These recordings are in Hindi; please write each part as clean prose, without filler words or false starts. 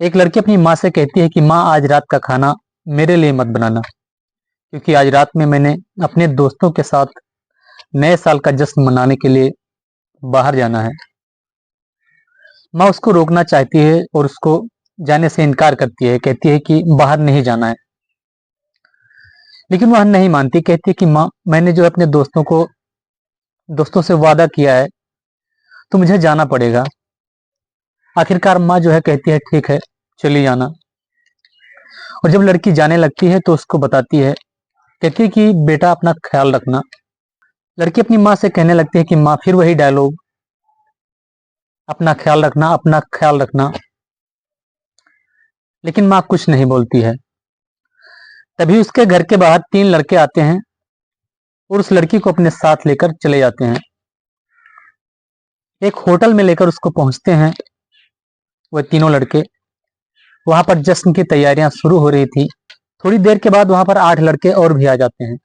एक लड़की अपनी माँ से कहती है कि माँ आज रात का खाना मेरे लिए मत बनाना, क्योंकि आज रात में मैंने अपने दोस्तों के साथ नए साल का जश्न मनाने के लिए बाहर जाना है। माँ उसको रोकना चाहती है और उसको जाने से इनकार करती है, कहती है कि बाहर नहीं जाना है। लेकिन वह नहीं मानती, कहती है कि माँ मैंने जो अपने दोस्तों से वादा किया है तो मुझे जाना पड़ेगा। आखिरकार माँ जो है कहती है ठीक है चली जाना। और जब लड़की जाने लगती है तो उसको बताती है, कहती है कि बेटा अपना ख्याल रखना। लड़की अपनी माँ से कहने लगती है कि माँ फिर वही डायलॉग, अपना ख्याल रखना अपना ख्याल रखना। लेकिन माँ कुछ नहीं बोलती है। तभी उसके घर के बाहर 3 लड़के आते हैं और उस लड़की को अपने साथ लेकर चले जाते हैं। एक होटल में लेकर उसको पहुंचते हैं वह तीनों लड़के। वहां पर जश्न की तैयारियां शुरू हो रही थी। थोड़ी देर के बाद वहां पर 8 लड़के और भी आ जाते हैं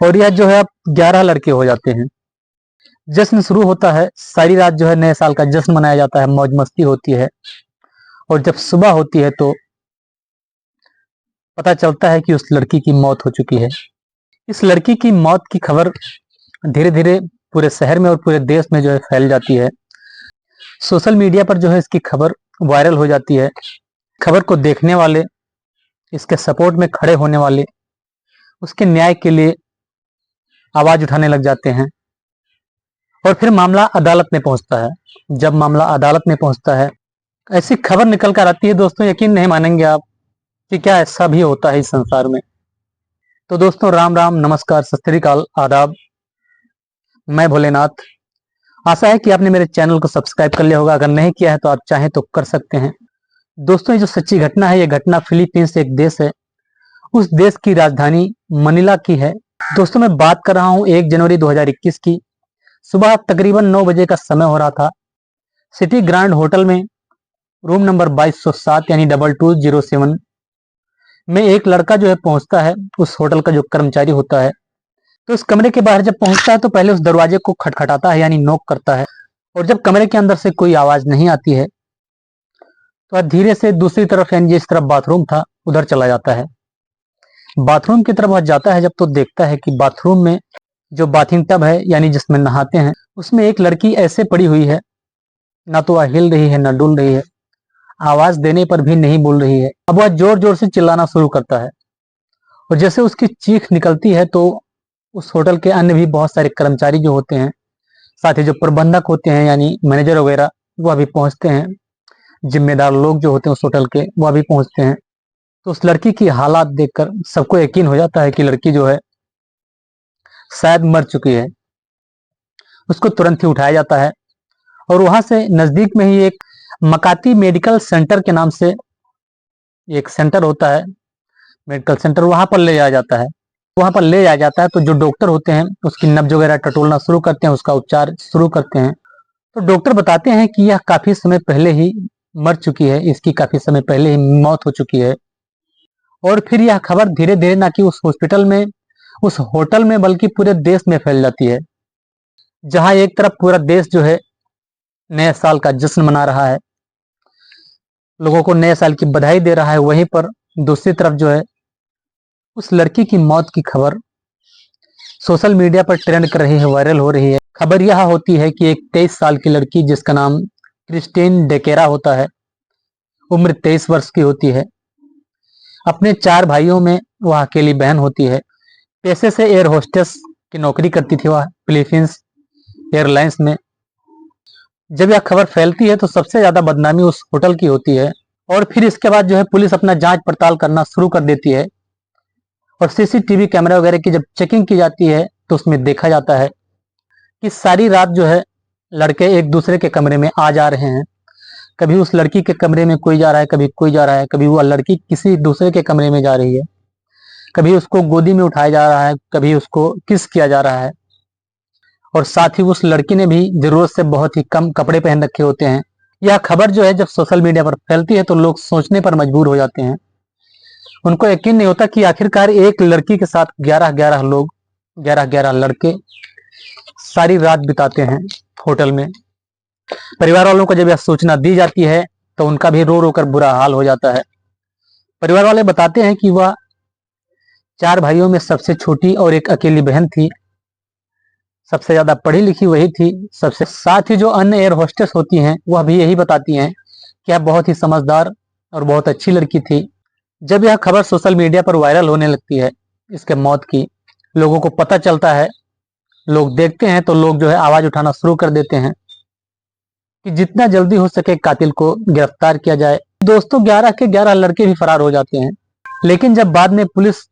और यह जो है अब 11 लड़के हो जाते हैं। जश्न शुरू होता है। सारी रात जो है नए साल का जश्न मनाया जाता है, मौज मस्ती होती है। और जब सुबह होती है तो पता चलता है कि उस लड़की की मौत हो चुकी है। इस लड़की की मौत की खबर धीरे धीरे पूरे शहर में और पूरे देश में जो है फैल जाती है। सोशल मीडिया पर जो है इसकी खबर वायरल हो जाती है। खबर को देखने वाले, इसके सपोर्ट में खड़े होने वाले उसके न्याय के लिए आवाज उठाने लग जाते हैं। और फिर मामला अदालत में पहुंचता है। जब मामला अदालत में पहुंचता है, ऐसी खबर निकल कर आती है दोस्तों, यकीन नहीं मानेंगे आप कि क्या ऐसा भी होता है इस संसार में। तो दोस्तों राम राम, नमस्कार, सत श्री अकाल, आदाब। मैं भोलेनाथ। आशा है कि आपने मेरे चैनल को सब्सक्राइब कर लिया होगा। अगर नहीं किया है तो आप चाहें तो कर सकते हैं। दोस्तों ये जो सच्ची घटना है, ये घटना फिलीपींस एक देश है, उस देश की राजधानी मनीला की है। दोस्तों मैं बात कर रहा हूं 1 जनवरी 2021 की। सुबह तकरीबन 9 बजे का समय हो रहा था। सिटी ग्रांड होटल में रूम नंबर 2207 यानी 2207 में एक लड़का जो है पहुंचता है। उस होटल का जो कर्मचारी होता है, तो उस कमरे के बाहर जब पहुंचता है तो पहले उस दरवाजे को खटखटाता है यानी नॉक करता है। और जब कमरे के अंदर से कोई आवाज नहीं आती है तो वह धीरे से दूसरी तरफ यानी जिस तरफ बाथरूम था उधर चला जाता है। बाथरूम की तरफ वह जाता है जब तो देखता है कि बाथरूम में जो बाथिंग टब है यानी जिसमें नहाते हैं, उसमें एक लड़की ऐसे पड़ी हुई है, ना तो वह हिल रही है ना डुल रही है, आवाज देने पर भी नहीं बोल रही है। अब वह जोर जोर से चिल्लाना शुरू करता है और जैसे उसकी चीख निकलती है तो उस होटल के अन्य भी बहुत सारे कर्मचारी जो होते हैं, साथ ही जो प्रबंधक होते हैं यानी मैनेजर वगैरह, वह भी पहुंचते हैं। जिम्मेदार लोग जो होते हैं उस होटल के, वह भी पहुंचते हैं। तो उस लड़की की हालात देखकर सबको यकीन हो जाता है कि लड़की जो है शायद मर चुकी है। उसको तुरंत ही उठाया जाता है और वहां से नजदीक में ही एक मकाती मेडिकल सेंटर के नाम से एक सेंटर होता है, मेडिकल सेंटर, वहां पर ले जाया जाता है। वहां पर ले जाया जाता है तो जो डॉक्टर होते हैं उसकी नब्ज वगैरह टटोलना शुरू करते हैं, उसका उपचार शुरू करते हैं। तो डॉक्टर बताते हैं कि यह काफी समय पहले ही मर चुकी है, इसकी काफी समय पहले ही मौत हो चुकी है। और फिर यह खबर धीरे धीरे ना कि उस हॉस्पिटल में, उस होटल में, बल्कि पूरे देश में फैल जाती है। जहां एक तरफ पूरा देश जो है नए साल का जश्न मना रहा है, लोगों को नए साल की बधाई दे रहा है, वहीं पर दूसरी तरफ जो है उस लड़की की मौत की खबर सोशल मीडिया पर ट्रेंड कर रही है, वायरल हो रही है। खबर यह होती है कि एक 23 साल की लड़की जिसका नाम क्रिस्टीन डेकेरा होता है, उम्र 23 वर्ष की होती है। अपने 4 भाइयों में वह अकेली बहन होती है। पेशे से एयर होस्टेस की नौकरी करती थी वह फिलीपींस एयरलाइंस में। जब यह खबर फैलती है तो सबसे ज्यादा बदनामी उस होटल की होती है। और फिर इसके बाद जो है पुलिस अपना जांच पड़ताल करना शुरू कर देती है और सीसीटीवी कैमरा वगैरह की जब चेकिंग की जाती है तो उसमें देखा जाता है कि सारी रात जो है लड़के एक दूसरे के कमरे में आ जा रहे हैं। कभी उस लड़की के कमरे में कोई जा रहा है, कभी कोई जा रहा है, कभी वह लड़की किसी दूसरे के कमरे में जा रही है, कभी उसको गोदी में उठाया जा रहा है, कभी उसको किस किया जा रहा है। और साथ ही उस लड़की ने भी जरूरत से बहुत ही कम कपड़े पहन रखे होते हैं। यह खबर जो है जब सोशल मीडिया पर फैलती है तो लोग सोचने पर मजबूर हो जाते हैं। उनको यकीन नहीं होता कि आखिरकार एक लड़की के साथ 11-11 लोग, 11-11 लड़के सारी रात बिताते हैं होटल में। परिवार वालों को जब यह सूचना दी जाती है तो उनका भी रो रो कर बुरा हाल हो जाता है। परिवार वाले बताते हैं कि वह 4 भाइयों में सबसे छोटी और एक अकेली बहन थी। सबसे ज्यादा पढ़ी लिखी वही थी। सबसे साथ ही जो अन्य एयर होस्टेस होती हैं वह भी यही बताती हैं कि यह बहुत ही समझदार और बहुत अच्छी लड़की थी। जब यह खबर सोशल मीडिया पर वायरल होने लगती है इसके मौत की, लोगों को पता चलता है, लोग देखते हैं तो लोग जो है आवाज उठाना शुरू कर देते हैं कि जितना जल्दी हो सके कातिल को गिरफ्तार किया जाए। दोस्तों 11 के 11 लड़के भी फरार हो जाते हैं, लेकिन जब बाद में पुलिस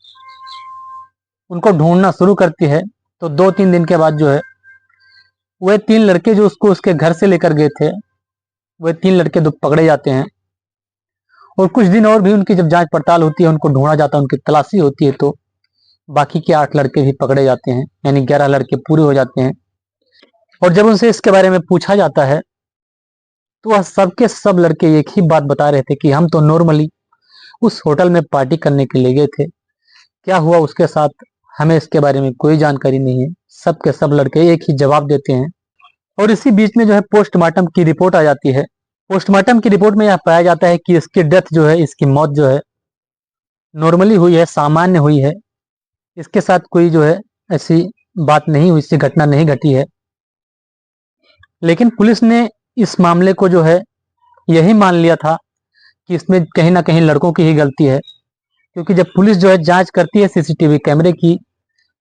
उनको ढूंढना शुरू करती है तो 2-3 दिन के बाद जो है वह 3 लड़के जो उसको उसके घर से लेकर गए थे, वह 3 लड़के पकड़े जाते हैं। और कुछ दिन और भी उनकी जब जांच पड़ताल होती है, उनको ढूंढा जाता है, उनकी तलाशी होती है, तो बाकी के 8 लड़के भी पकड़े जाते हैं, यानी 11 लड़के पूरे हो जाते हैं। और जब उनसे इसके बारे में पूछा जाता है तो वह सबके सब लड़के एक ही बात बता रहे थे कि हम तो नॉर्मली उस होटल में पार्टी करने के लिए गए थे, क्या हुआ उसके साथ हमें इसके बारे में कोई जानकारी नहीं है। सबके सब लड़के एक ही जवाब देते हैं। और इसी बीच में जो है पोस्टमार्टम की रिपोर्ट आ जाती है। पोस्टमार्टम की रिपोर्ट में यह पाया जाता है कि इसकी डेथ जो है, इसकी मौत जो है नॉर्मली हुई है, सामान्य हुई है। इसके साथ कोई जो है ऐसी बात नहीं हुई, इससे घटना नहीं घटी है। लेकिन पुलिस ने इस मामले को जो है यही मान लिया था कि इसमें कहीं ना कहीं लड़कों की ही गलती है, क्योंकि जब पुलिस जो है जांच करती है सीसीटीवी कैमरे की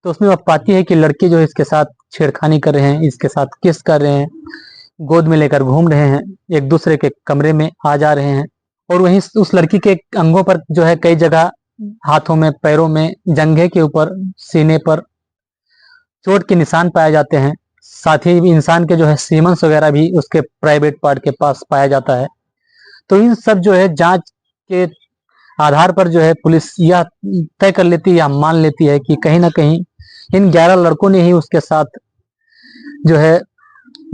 तो उसमें वह पाती है कि लड़के जो है इसके साथ छेड़खानी कर रहे हैं, इसके साथ किस कर रहे हैं, गोद में लेकर घूम रहे हैं, एक दूसरे के कमरे में आ जा रहे हैं। और वहीं उस लड़की के अंगों पर जो है कई जगह हाथों में, पैरों में, जंघे के ऊपर, सीने पर चोट के निशान पाए जाते हैं। साथ ही इंसान के जो है सीमंस वगैरह भी उसके प्राइवेट पार्ट के पास पाया जाता है। तो इन सब जो है जांच के आधार पर जो है पुलिस यह तय कर लेती है या मान लेती है कि कहीं ना कहीं इन 11 लड़कों ने ही उसके साथ जो है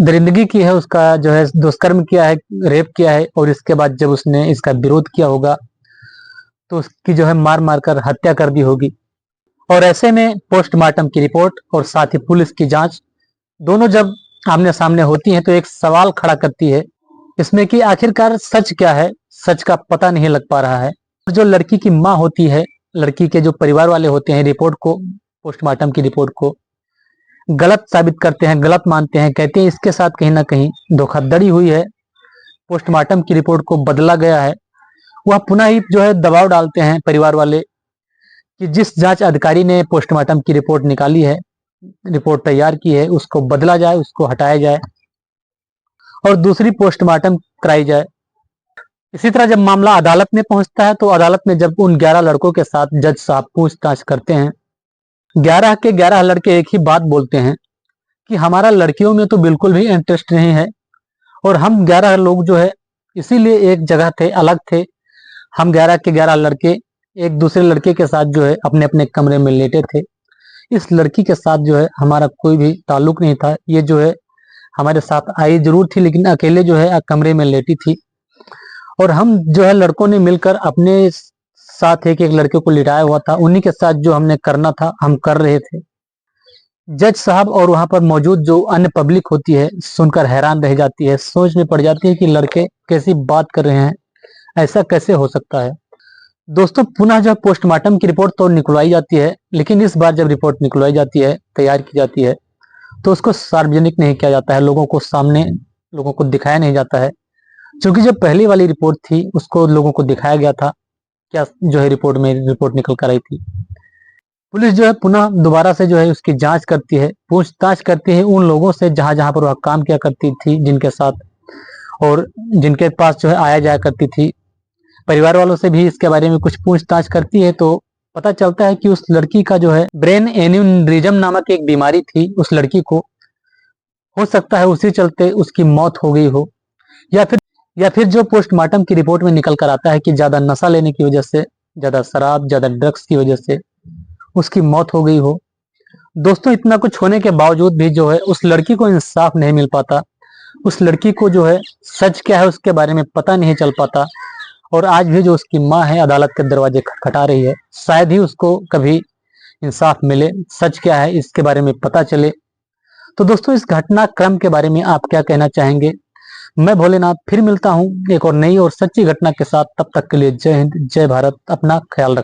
दरिंदगी की है, उसका जो है दुष्कर्म किया है, रेप किया है। और इसके बाद जब उसने इसका विरोध किया होगा तो उसकी जो है मार मार कर हत्या कर दी होगी। और ऐसे में पोस्टमार्टम की रिपोर्ट और साथ ही पुलिस की जांच दोनों जब आमने सामने होती हैं तो एक सवाल खड़ा करती है इसमें कि आखिरकार सच क्या है। सच का पता नहीं लग पा रहा है। जो लड़की की माँ होती है, लड़की के जो परिवार वाले होते हैं, रिपोर्ट को, पोस्टमार्टम की रिपोर्ट को गलत साबित करते हैं, गलत मानते हैं, कहते हैं इसके साथ कहीं ना कहीं धोखाधड़ी हुई है, पोस्टमार्टम की रिपोर्ट को बदला गया है। वह पुनः ही जो है दबाव डालते हैं परिवार वाले कि जिस जांच अधिकारी ने पोस्टमार्टम की रिपोर्ट निकाली है, रिपोर्ट तैयार की है, उसको बदला जाए, उसको हटाया जाए और दूसरी पोस्टमार्टम कराई जाए। इसी तरह जब मामला अदालत में पहुंचता है तो अदालत में जब उन 11 लड़कों के साथ जज साहब पूछताछ करते हैं, 11 के 11 लड़के एक ही बात बोलते हैं कि हमारा लड़कियों में तो बिल्कुल भी इंटरेस्ट नहीं है और हम 11 लोग जो है इसीलिए एक जगह थे, अलग थे। हम 11 के 11 लड़के एक दूसरे लड़के के साथ जो है अपने अपने कमरे में लेटे थे। इस लड़की के साथ जो है हमारा कोई भी ताल्लुक नहीं था। ये जो है हमारे साथ आई जरूर थी लेकिन अकेले जो है कमरे में लेटी थी और हम जो है लड़कों ने मिलकर अपने साथ एक एक लड़के को लिटाया हुआ था, उन्हीं के साथ जो हमने करना था हम कर रहे थे। जज साहब और वहां पर मौजूद जो अन्य पब्लिक होती है सुनकर हैरान रह जाती है, सोच में पड़ जाती है कि लड़के कैसी बात कर रहे हैं, ऐसा कैसे हो सकता है। दोस्तों पुनः जब पोस्टमार्टम की रिपोर्ट तो निकलवाई जाती है, लेकिन इस बार जब रिपोर्ट निकलवाई जाती है, तैयार की जाती है, तो उसको सार्वजनिक नहीं किया जाता है, लोगों को सामने, लोगों को दिखाया नहीं जाता है। क्योंकि जो पहली वाली रिपोर्ट थी उसको लोगों को दिखाया गया था, क्या जो है रिपोर्ट में रिपोर्ट निकल कर आई थी। पुलिस जो है पुनः दोबारा से जो है उसकी जांच करती है, पूछताछ करती है उन लोगों से जहां जहां पर वह काम किया करती थी, जिनके साथ और जिनके पास जो है आया जाया करती थी। परिवार वालों से भी इसके बारे में कुछ पूछताछ करती है तो पता चलता है कि उस लड़की का जो है ब्रेन एन्यूरिज्म नामक एक बीमारी थी उस लड़की को। हो सकता है उसी चलते उसकी मौत हो गई हो, या फिर जो पोस्टमार्टम की रिपोर्ट में निकल कर आता है कि ज्यादा नशा लेने की वजह से, ज्यादा शराब, ज्यादा ड्रग्स की वजह से उसकी मौत हो गई हो। दोस्तों इतना कुछ होने के बावजूद भी जो है उस लड़की को इंसाफ नहीं मिल पाता। उस लड़की को जो है सच क्या है उसके बारे में पता नहीं चल पाता और आज भी जो उसकी माँ है अदालत के दरवाजे खटखटा रही है, शायद ही उसको कभी इंसाफ मिले, सच क्या है इसके बारे में पता चले। तो दोस्तों इस घटनाक्रम के बारे में आप क्या कहना चाहेंगे? मैं भोलेनाथ फिर मिलता हूँ एक और नई और सच्ची घटना के साथ। तब तक के लिए जय हिंद, जय भारत। अपना ख्याल रखें।